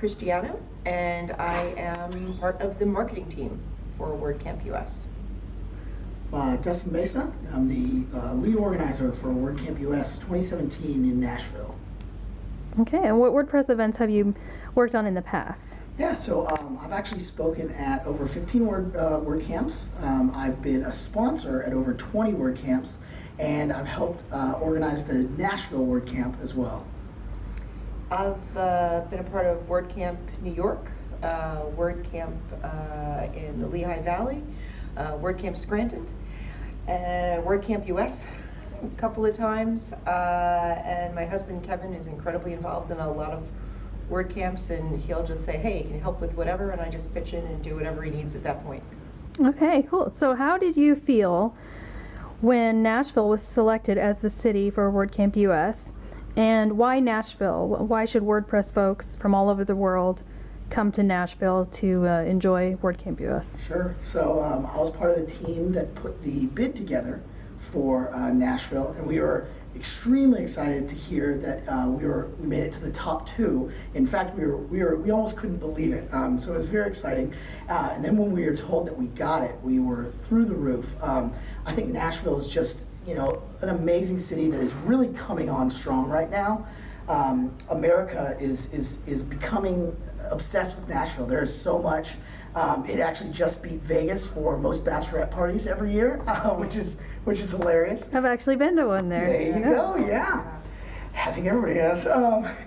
Byrne-Cristiano, and I am part of the marketing team for WordCamp US. Dustin Meza. I'm the lead organizer for Wordcamp US 2017 in Nashville. Okay, and what WordPress events have you worked on in the past? Yeah, so I've actually spoken at over 15 WordCamps. I've been a sponsor at over 20 WordCamps, and I've helped organize the Nashville WordCamp as well. I've been a part of WordCamp New York, WordCamp in the Lehigh Valley, WordCamp Scranton, WordCamp US a couple of times, and my husband Kevin is incredibly involved in a lot of WordCamps, and he'll just say, hey, can you help with whatever, and I just pitch in and do whatever he needs at that point. Okay, cool. So how did you feel when Nashville was selected as the city for WordCamp US? And why Nashville? Why should WordPress folks from all over the world come to Nashville to enjoy WordCamp US? Sure. So I was part of the team that put the bid together for Nashville, and we were extremely excited to hear that we made it to the top 2. In fact, we almost couldn't believe it. So it was very exciting. And then when we were told that we got it, we were through the roof. I think Nashville is just an amazing city that is really coming on strong right now. America is becoming obsessed with Nashville. There is so much. It actually just beat Vegas for most bachelorette parties every year, which is hilarious. I've actually been to one there. There you go. Yeah, I think everybody has.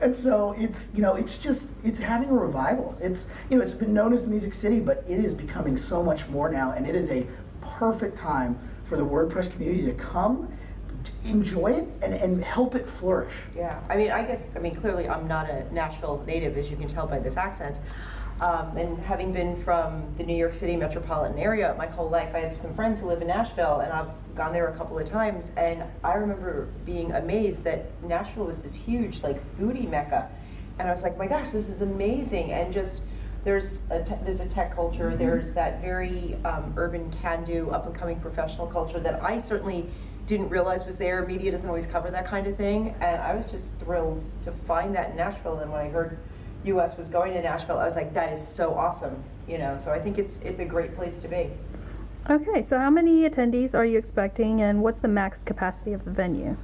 And so it's having a revival. It's been known as the Music City, but it is becoming so much more now, and it is a perfect time for the WordPress community to come, enjoy it, and help it flourish. Yeah, I mean, clearly I'm not a Nashville native, as you can tell by this accent. And having been from the New York City metropolitan area my whole life, I have some friends who live in Nashville, and I've gone there a couple of times, and I remember being amazed that Nashville was this huge, foodie mecca. And I was like, my gosh, this is amazing. And just, there's a tech culture, Mm-hmm. there's that very urban can-do, up-and-coming professional culture that I certainly didn't realize was there. Media doesn't always cover that kind of thing, and I was just thrilled to find that in Nashville. And when I heard US was going to Nashville, I was like, that is so awesome. So I think it's a great place to be. Okay, so how many attendees are you expecting, and what's the max capacity of the venue?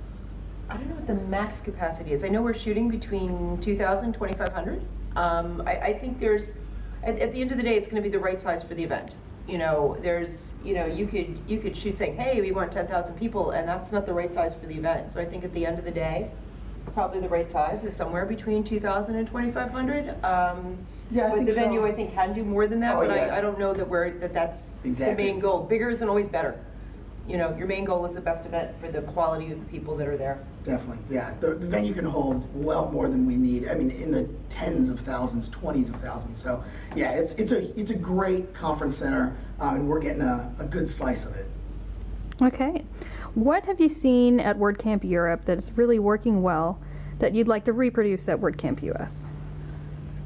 I don't know what the max capacity is. I know we're shooting between 2,000 and 2,500. I think there's, at the end of the day, it's going to be the right size for the event. There's, you could shoot saying, hey, we want 10,000 people, and that's not the right size for the event. So I think at the end of the day, probably the right size is somewhere between 2,000 and 2,500. Yeah, I but think the venue, so. I think, can do more than that, Oh, but yeah. I don't know that's Exactly. the main goal. Bigger isn't always better. Your main goal is the best event for the quality of the people that are there. Definitely, yeah. The venue can hold well more than we need. I mean, in the tens of thousands, 20s of thousands. So, yeah, it's a great conference center, and we're getting a good slice of it. Okay. What have you seen at WordCamp Europe that is really working well that you'd like to reproduce at WordCamp US?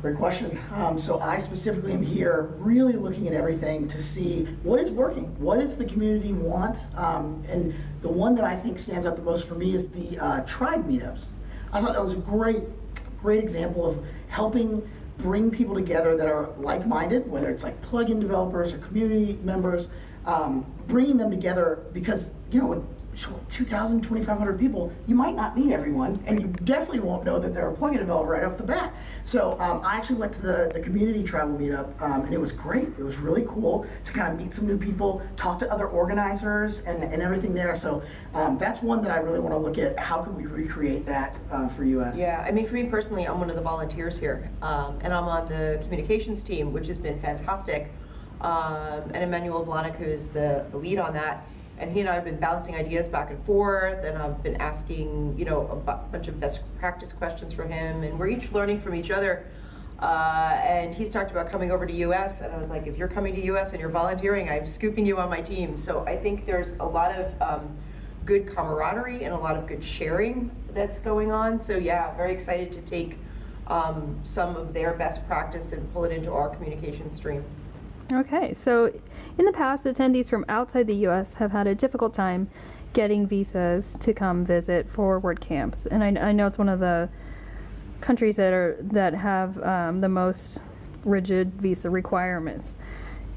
Great question. So I specifically am here really looking at everything to see what is working, what does the community want, and the one that I think stands out the most for me is the tribe meetups. I thought that was a great example of helping bring people together that are like-minded, whether it's like plugin developers or community members, bringing them together because, with 2,000, 2,500 people, you might not meet everyone, and you definitely won't know that they're a plugin developer right off the bat. So I actually went to the community travel meetup, and it was great. It was really cool to kind of meet some new people, talk to other organizers, and everything there. So that's one that I really want to look at. How can we recreate that for US? Yeah, for me personally, I'm one of the volunteers here, and I'm on the communications team, which has been fantastic. And Emmanuel Blanik, who is the lead on that, and he and I have been bouncing ideas back and forth, and I've been asking, a bunch of best practice questions for him, and we're each learning from each other. And he's talked about coming over to US, and I was like, if you're coming to US and you're volunteering, I'm scooping you on my team. So I think there's a lot of good camaraderie and a lot of good sharing that's going on. So yeah, very excited to take some of their best practice and pull it into our communication stream. Okay, so in the past, attendees from outside the U.S. have had a difficult time getting visas to come visit for WordCamps, and I know it's one of the countries that have the most rigid visa requirements.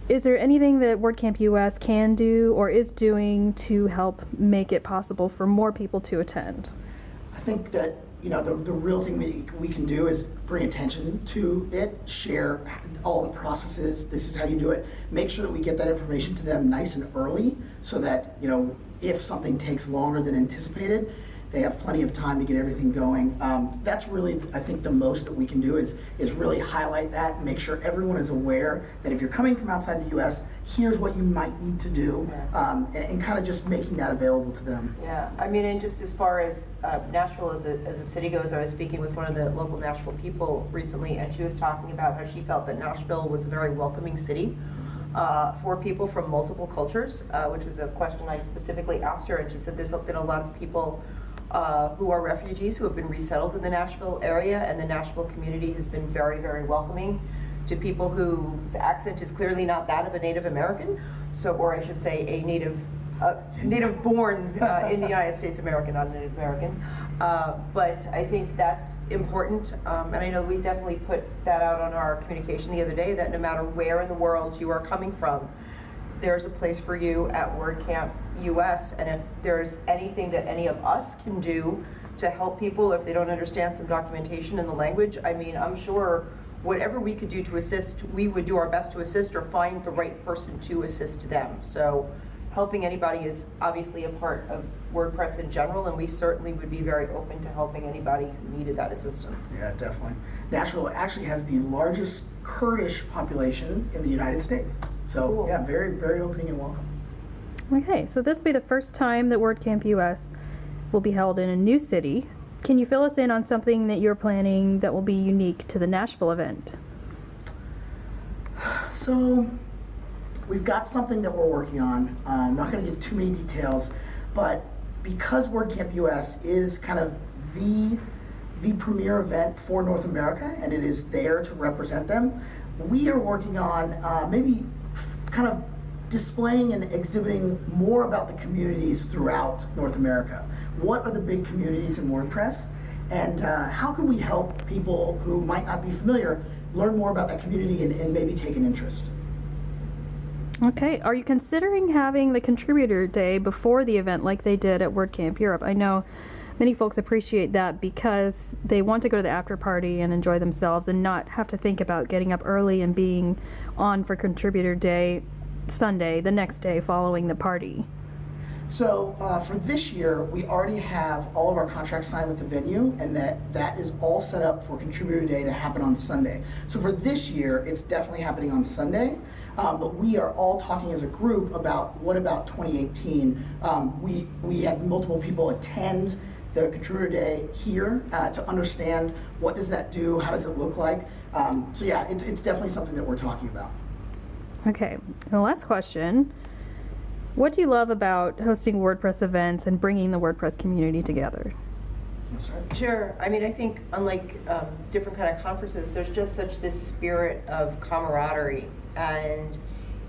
Is there anything that WordCamp US can do or is doing to help make it possible for more people to attend? I think that the real thing we can do is bring attention to it, share all the processes. This is how you do it. Make sure that we get that information to them nice and early, so that if something takes longer than anticipated, they have plenty of time to get everything going. That's really, I think, the most that we can do is really highlight that, make sure everyone is aware that if you're coming from outside the U.S., here's what you might need to do, and kind of just making that available to them. Yeah, I mean, and just as far as Nashville as a city goes, I was speaking with one of the local Nashville people recently, and she was talking about how she felt that Nashville was a very welcoming city for people from multiple cultures, which was a question I specifically asked her, and she said there's been a lot of people who are refugees who have been resettled in the Nashville area, and the Nashville community has been very, very welcoming to people whose accent is clearly not that of a Native American, or I should say a native born in the United States American, not a Native American. But I think that's important, and I know we definitely put that out on our communication the other day, that no matter where in the world you are coming from, there's a place for you at WordCamp US, and if there's anything that any of us can do to help people if they don't understand some documentation in the language, I mean, I'm sure whatever we could do to assist, we would do our best to assist or find the right person to assist them. So helping anybody is obviously a part of WordPress in general, and we certainly would be very open to helping anybody who needed that assistance. Yeah, definitely. Nashville actually has the largest Kurdish population in the United States. So Cool. Yeah, very, very opening and welcome. Okay, so this will be the first time that WordCamp US will be held in a new city. Can you fill us in on something that you're planning that will be unique to the Nashville event? So we've got something that we're working on. I'm not going to give too many details, but because WordCamp US is kind of the premier event for North America, and it is there to represent them, we are working on maybe kind of displaying and exhibiting more about the communities throughout North America. What are the big communities in WordPress, and how can we help people who might not be familiar learn more about that community and maybe take an interest? Okay, are you considering having the contributor day before the event like they did at WordCamp Europe? I know many folks appreciate that because they want to go to the after party and enjoy themselves and not have to think about getting up early and being on for contributor day Sunday, the next day following the party. So for this year, we already have all of our contracts signed with the venue, and that is all set up for Contributor Day to happen on Sunday. So for this year, it's definitely happening on Sunday, but we are all talking as a group about what about 2018. We had multiple people attend the Contributor Day here to understand what does that do, how does it look like. So yeah, it's definitely something that we're talking about. Okay, and the last question. What do you love about hosting WordPress events and bringing the WordPress community together? Sure. I mean, I think unlike different kind of conferences, there's just such this spirit of camaraderie, and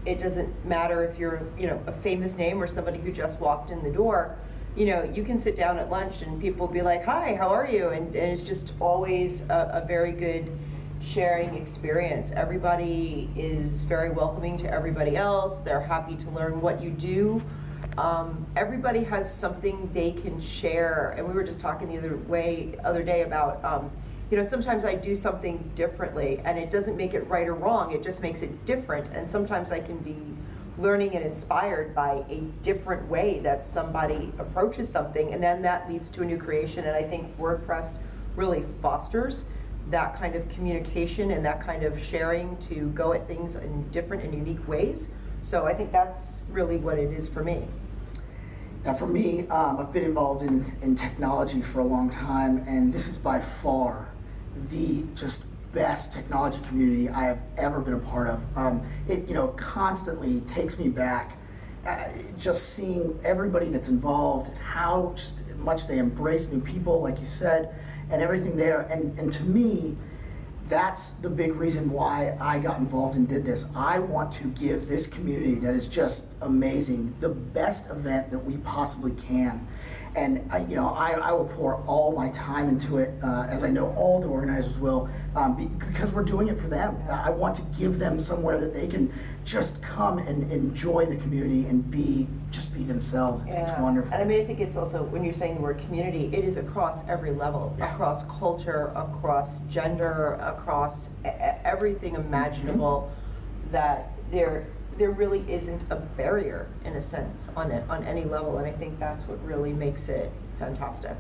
it doesn't matter if you're, a famous name or somebody who just walked in the door. You can sit down at lunch and people be like, "Hi, how are you?" And it's just always a very good sharing experience. Everybody is very welcoming to everybody else. They're happy to learn what you do. Everybody has something they can share. And we were just talking the other day about, sometimes I do something differently and it doesn't make it right or wrong. It just makes it different. And sometimes I can be learning and inspired by a different way that somebody approaches something. And then that leads to a new creation. And I think WordPress really fosters that kind of communication and that kind of sharing to go at things in different and unique ways. So I think that's really what it is for me. Now for me, I've been involved in technology for a long time, and this is by far the just best technology community I have ever been a part of. It constantly takes me back, just seeing everybody that's involved, how just much they embrace new people, like you said, and everything there. And to me, that's the big reason why I got involved and did this. I want to give this community that is just amazing the best event that we possibly can. And I will pour all my time into it, as I know all the organizers will, because we're doing it for them. I want to give them somewhere that they can just come and enjoy the community and just be themselves. It's wonderful. And I mean, I think it's also, when you're saying the word community, it is across every level, across culture, across gender, across everything imaginable, that there really isn't a barrier, in a sense, on any level, and I think that's what really makes it fantastic.